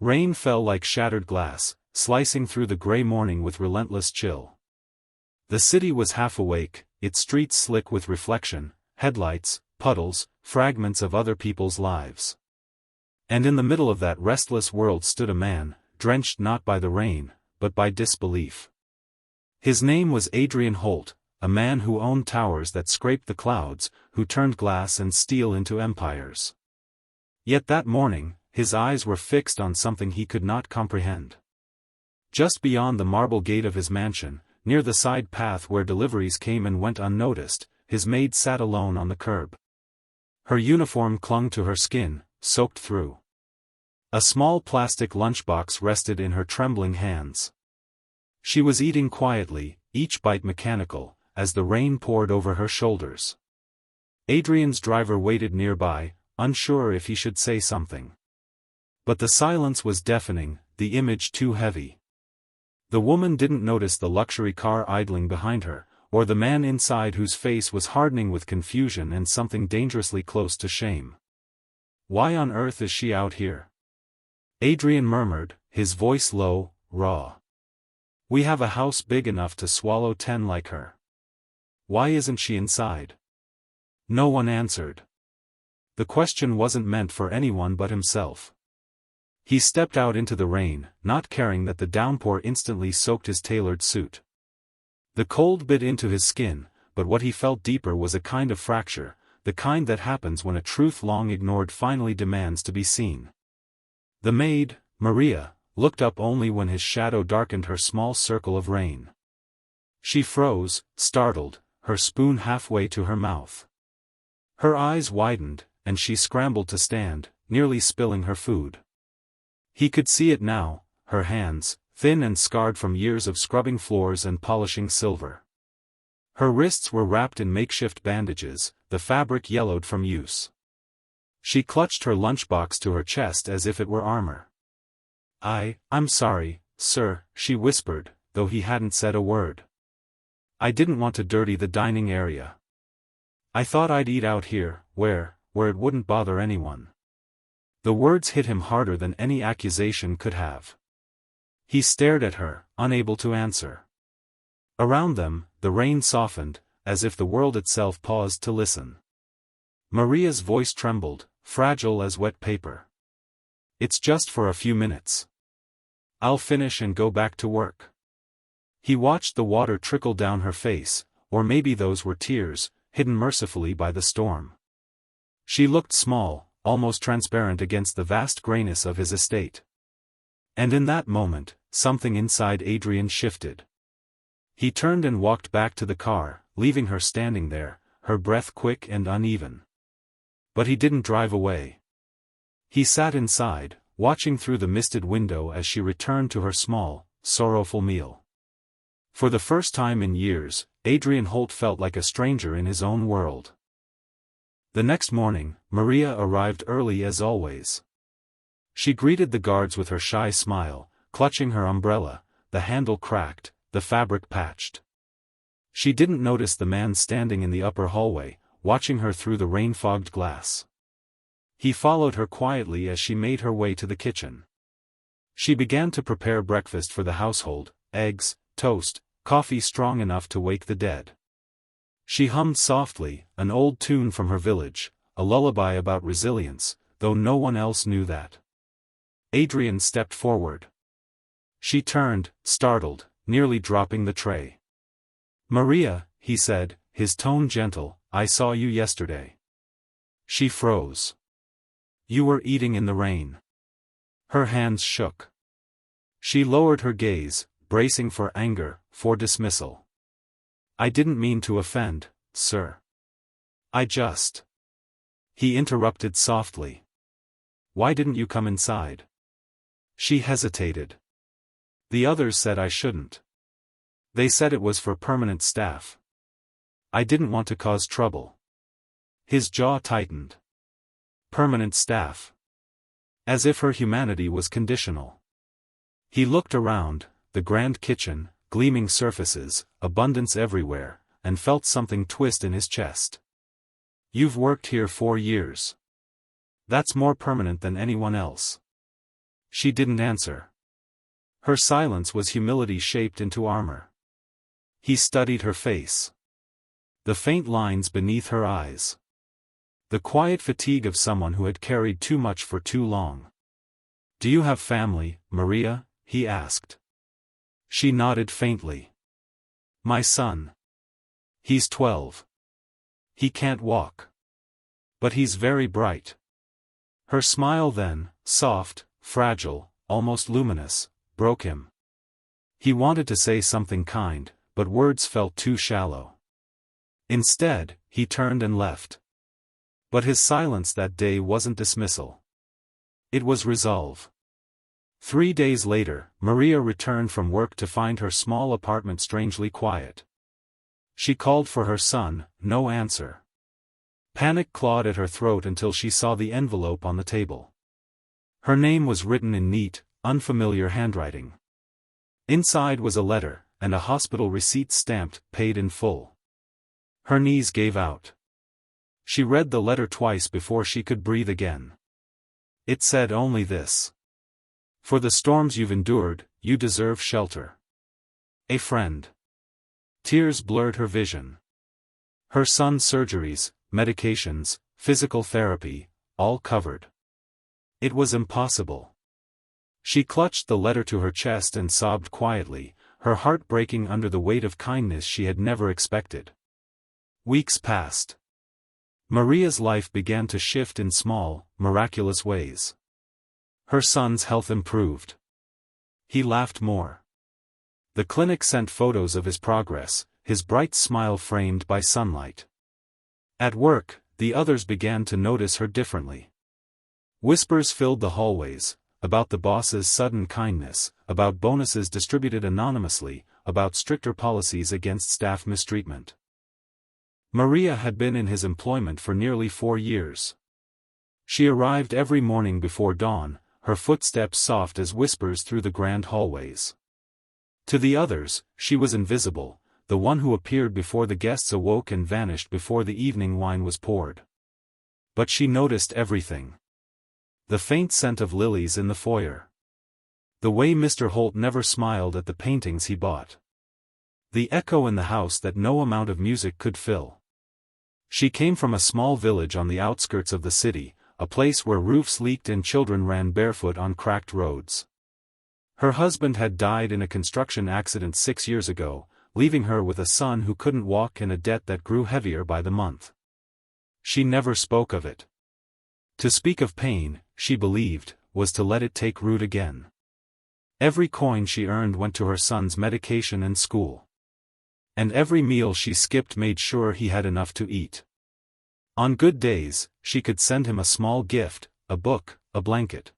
Rain fell like shattered glass, slicing through the gray morning with relentless chill. The city was half awake, its streets slick with reflection, headlights, puddles, fragments of other people's lives. And in the middle of that restless world stood a man, drenched not by the rain, but by disbelief. His name was Adrian Holt, a man who owned towers that scraped the clouds, who turned glass and steel into empires. Yet that morning, his eyes were fixed on something he could not comprehend. Just beyond the marble gate of his mansion, near the side path where deliveries came and went unnoticed, his maid sat alone on the curb. Her uniform clung to her skin, soaked through. A small plastic lunchbox rested in her trembling hands. She was eating quietly, each bite mechanical, as the rain poured over her shoulders. Adrian's driver waited nearby, unsure if he should say something. But the silence was deafening, the image too heavy. The woman didn't notice the luxury car idling behind her, or the man inside whose face was hardening with confusion and something dangerously close to shame. Why on earth is she out here? Adrian murmured, his voice low, raw. We have a house big enough to swallow 10 like her. Why isn't she inside? No one answered. The question wasn't meant for anyone but himself. He stepped out into the rain, not caring that the downpour instantly soaked his tailored suit. The cold bit into his skin, but what he felt deeper was a kind of fracture, the kind that happens when a truth long ignored finally demands to be seen. The maid, Maria, looked up only when his shadow darkened her small circle of rain. She froze, startled, her spoon halfway to her mouth. Her eyes widened, and she scrambled to stand, nearly spilling her food. He could see it now, her hands, thin and scarred from years of scrubbing floors and polishing silver. Her wrists were wrapped in makeshift bandages, the fabric yellowed from use. She clutched her lunchbox to her chest as if it were armor. I'm sorry, sir, she whispered, though he hadn't said a word. I didn't want to dirty the dining area. I thought I'd eat out here, where it wouldn't bother anyone. The words hit him harder than any accusation could have. He stared at her, unable to answer. Around them, the rain softened, as if the world itself paused to listen. Maria's voice trembled, fragile as wet paper. It's just for a few minutes. I'll finish and go back to work. He watched the water trickle down her face, or maybe those were tears, hidden mercifully by the storm. She looked small, almost transparent against the vast grayness of his estate. And in that moment, something inside Adrian shifted. He turned and walked back to the car, leaving her standing there, her breath quick and uneven. But he didn't drive away. He sat inside, watching through the misted window as she returned to her small, sorrowful meal. For the first time in years, Adrian Holt felt like a stranger in his own world. The next morning, Maria arrived early as always. She greeted the guards with her shy smile, clutching her umbrella, the handle cracked, the fabric patched. She didn't notice the man standing in the upper hallway, watching her through the rain-fogged glass. He followed her quietly as she made her way to the kitchen. She began to prepare breakfast for the household, eggs, toast, coffee strong enough to wake the dead. She hummed softly, an old tune from her village, a lullaby about resilience, though no one else knew that. Adrian stepped forward. She turned, startled, nearly dropping the tray. Maria, he said, his tone gentle, I saw you yesterday. She froze. You were eating in the rain. Her hands shook. She lowered her gaze, bracing for anger, for dismissal. I didn't mean to offend, sir. I just... He interrupted softly. Why didn't you come inside? She hesitated. The others said I shouldn't. They said it was for permanent staff. I didn't want to cause trouble. His jaw tightened. Permanent staff. As if her humanity was conditional. He looked around, the grand kitchen, gleaming surfaces, abundance everywhere, and felt something twist in his chest. You've worked here 4 years. That's more permanent than anyone else. She didn't answer. Her silence was humility shaped into armor. He studied her face. The faint lines beneath her eyes. The quiet fatigue of someone who had carried too much for too long. "Do you have family, Maria?" he asked. She nodded faintly. "My son. He's 12. He can't walk. But he's very bright." Her smile then, soft, fragile, almost luminous, broke him. He wanted to say something kind, but words felt too shallow. Instead, he turned and left. But his silence that day wasn't dismissal. It was resolve. 3 days later, Maria returned from work to find her small apartment strangely quiet. She called for her son, no answer. Panic clawed at her throat until she saw the envelope on the table. Her name was written in neat, unfamiliar handwriting. Inside was a letter, and a hospital receipt stamped, paid in full. Her knees gave out. She read the letter twice before she could breathe again. It said only this. "For the storms you've endured, you deserve shelter. A friend." Tears blurred her vision. Her son's surgeries, medications, physical therapy, all covered. It was impossible. She clutched the letter to her chest and sobbed quietly, her heart breaking under the weight of kindness she had never expected. Weeks passed. Maria's life began to shift in small, miraculous ways. Her son's health improved. He laughed more. The clinic sent photos of his progress, his bright smile framed by sunlight. At work, the others began to notice her differently. Whispers filled the hallways, about the boss's sudden kindness, about bonuses distributed anonymously, about stricter policies against staff mistreatment. Maria had been in his employment for nearly 4 years. She arrived every morning before dawn, her footsteps soft as whispers through the grand hallways. To the others, she was invisible, the one who appeared before the guests awoke and vanished before the evening wine was poured. But she noticed everything. The faint scent of lilies in the foyer. The way Mr. Holt never smiled at the paintings he bought. The echo in the house that no amount of music could fill. She came from a small village on the outskirts of the city, a place where roofs leaked and children ran barefoot on cracked roads. Her husband had died in a construction accident 6 years ago, leaving her with a son who couldn't walk and a debt that grew heavier by the month. She never spoke of it. To speak of pain, she believed, was to let it take root again. Every coin she earned went to her son's medication and school. And every meal she skipped made sure he had enough to eat. On good days, she could send him a small gift, a book, a blanket.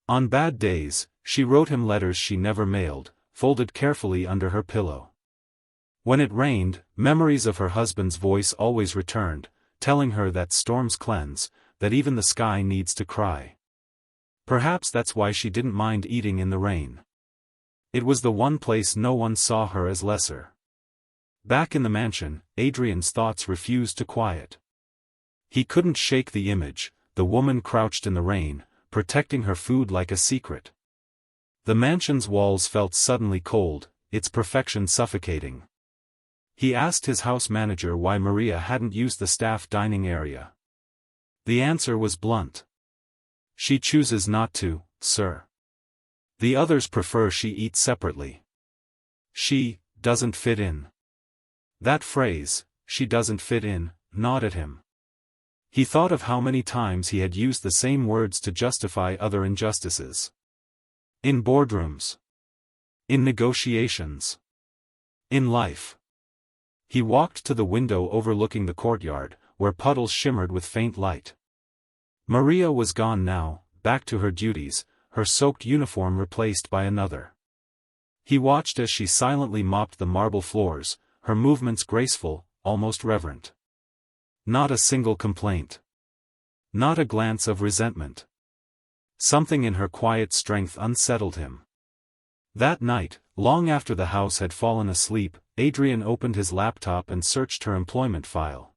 On bad days, she wrote him letters she never mailed, folded carefully under her pillow. When it rained, memories of her husband's voice always returned, telling her that storms cleanse, that even the sky needs to cry. Perhaps that's why she didn't mind eating in the rain. It was the one place no one saw her as lesser. Back in the mansion, Adrian's thoughts refused to quiet. He couldn't shake the image, the woman crouched in the rain, protecting her food like a secret. The mansion's walls felt suddenly cold, its perfection suffocating. He asked his house manager why Maria hadn't used the staff dining area. The answer was blunt. "She chooses not to, sir. The others prefer she eat separately. She doesn't fit in." That phrase, "she doesn't fit in," gnawed at him. He thought of how many times he had used the same words to justify other injustices. In boardrooms. In negotiations. In life. He walked to the window overlooking the courtyard, where puddles shimmered with faint light. Maria was gone now, back to her duties, her soaked uniform replaced by another. He watched as she silently mopped the marble floors, her movements graceful, almost reverent. Not a single complaint. Not a glance of resentment. Something in her quiet strength unsettled him. That night, long after the house had fallen asleep, Adrian opened his laptop and searched her employment file.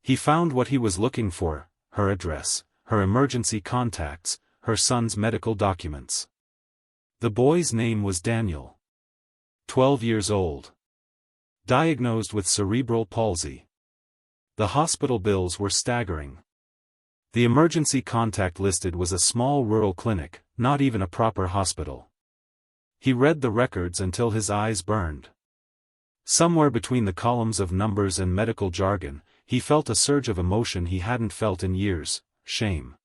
He found what he was looking for, her address, her emergency contacts, her son's medical documents. The boy's name was Daniel. 12 years old. Diagnosed with cerebral palsy. The hospital bills were staggering. The emergency contact listed was a small rural clinic, not even a proper hospital. He read the records until his eyes burned. Somewhere between the columns of numbers and medical jargon, he felt a surge of emotion he hadn't felt in years: shame.